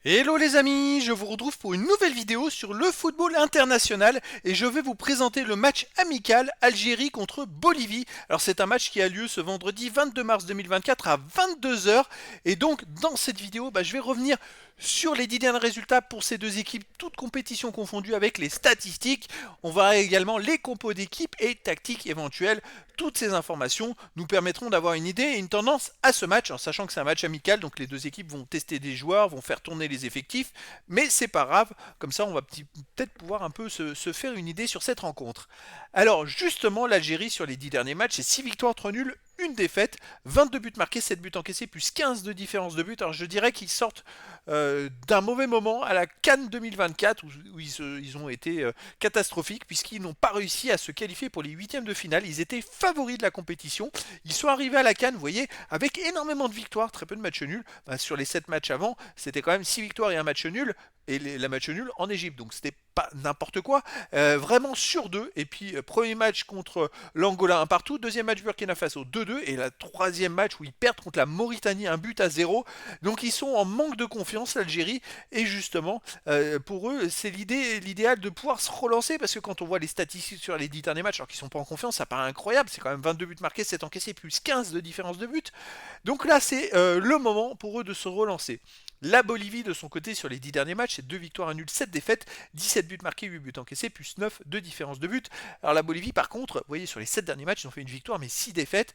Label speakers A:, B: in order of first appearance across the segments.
A: Hello les amis, je vous retrouve pour une nouvelle vidéo sur le football international et je vais vous présenter le match amical Algérie contre Bolivie. Alors c'est un match qui a lieu ce vendredi 22 mars 2024 à 22 heures et donc dans cette vidéo je vais revenir sur les 10 derniers résultats pour ces deux équipes, toutes compétitions confondues avec les statistiques. On verra également les compos d'équipes et tactiques éventuelles. Toutes ces informations nous permettront d'avoir une idée et une tendance à ce match, en sachant que c'est un match amical, donc les deux équipes vont tester des joueurs, vont faire tourner les effectifs, mais c'est pas grave, comme ça on va peut-être pouvoir un peu se faire une idée sur cette rencontre. Alors justement, l'Algérie sur les 10 derniers matchs, c'est 6 victoires, 3 nuls, une défaite, 22 buts marqués, 7 buts encaissés, plus 15 de différence de but. Alors je dirais qu'ils sortent d'un mauvais moment à la CAN 2024 où ils ont été catastrophiques puisqu'ils n'ont pas réussi à se qualifier pour les huitièmes de finale. Ils étaient favoris de la compétition. Ils sont arrivés à la CAN, vous voyez, avec énormément de victoires, très peu de matchs nuls. Sur les 7 matchs avant, c'était quand même 6 victoires et un match nul. Et la match nul en Égypte. Donc c'était pas n'importe quoi. Vraiment sur deux. Et puis premier match contre l'Angola 1 partout. Deuxième match Burkina Faso 2-2. Et la troisième match où ils perdent contre la Mauritanie 1-0. Donc ils sont en manque de confiance, l'Algérie. Et justement, pour eux, c'est l'idéal de pouvoir se relancer. Parce que quand on voit les statistiques sur les 10 derniers matchs, alors qu'ils sont pas en confiance, ça paraît incroyable. C'est quand même 22 buts marqués, 7 encaissés, plus 15 de différence de but. Donc là, c'est le moment pour eux de se relancer. La Bolivie, de son côté, sur les 10 derniers matchs, c'est 2 victoires, un nul, 7 défaites, 17 buts marqués, 8 buts encaissés, plus 9 de différence de but. Alors la Bolivie, par contre, vous voyez, sur les 7 derniers matchs, ils ont fait une victoire, mais 6 défaites.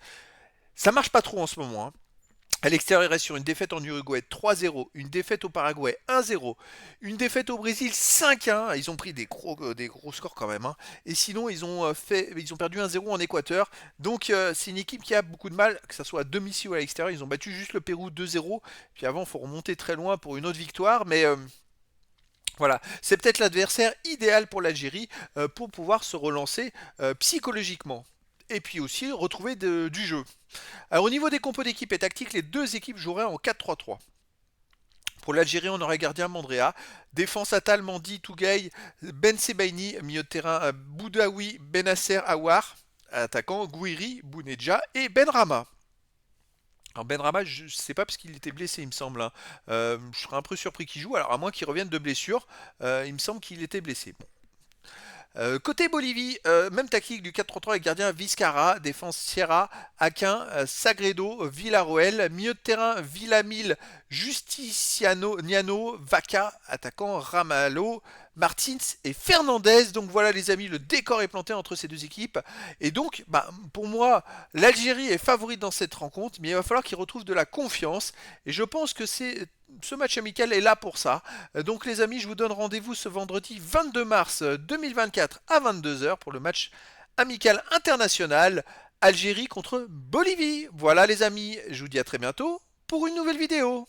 A: Ça marche pas trop en ce moment, hein. À l'extérieur, il reste sur une défaite en Uruguay 3-0, une défaite au Paraguay 1-0, une défaite au Brésil 5-1. Ils ont pris des gros scores quand même, hein. Et sinon, ils ont perdu 1-0 en Équateur. Donc, c'est une équipe qui a beaucoup de mal, que ce soit à domicile ou à l'extérieur. Ils ont battu juste le Pérou 2-0. Puis avant, il faut remonter très loin pour une autre victoire. Mais voilà, c'est peut-être l'adversaire idéal pour l'Algérie pour pouvoir se relancer psychologiquement. Et puis aussi retrouver du jeu. Alors au niveau des compos d'équipe et tactique, les deux équipes joueraient en 4-3-3. Pour l'Algérie, on aurait gardien Mandrea, défense Atal, Mandi, Tougaï, Ben Sebaini, milieu de terrain Boudaoui, Benasser, Awar, attaquant Gouiri, Bounedja et Benrama. Alors Benrama, je ne sais pas parce qu'il était blessé, il me semble, hein. Je serais un peu surpris qu'il joue, alors à moins qu'il revienne de blessure, il me semble qu'il était blessé. Bon. Côté Bolivie, même tactique du 4-3-3 avec gardien Vizcarra, défense Sierra, Aquin, Sagredo, Villarroel, milieu de terrain Villamil, Justiciano, Niano, Vaca, attaquant Ramalho, Martins et Fernandez. Donc voilà les amis, le décor est planté entre ces deux équipes. Et donc, pour moi, l'Algérie est favorite dans cette rencontre, mais il va falloir qu'ils retrouvent de la confiance. Et je pense que ce match amical est là pour ça. Donc les amis, je vous donne rendez-vous ce vendredi 22 mars 2024 à 22 heures pour le match amical international Algérie contre Bolivie. Voilà les amis, je vous dis à très bientôt pour une nouvelle vidéo.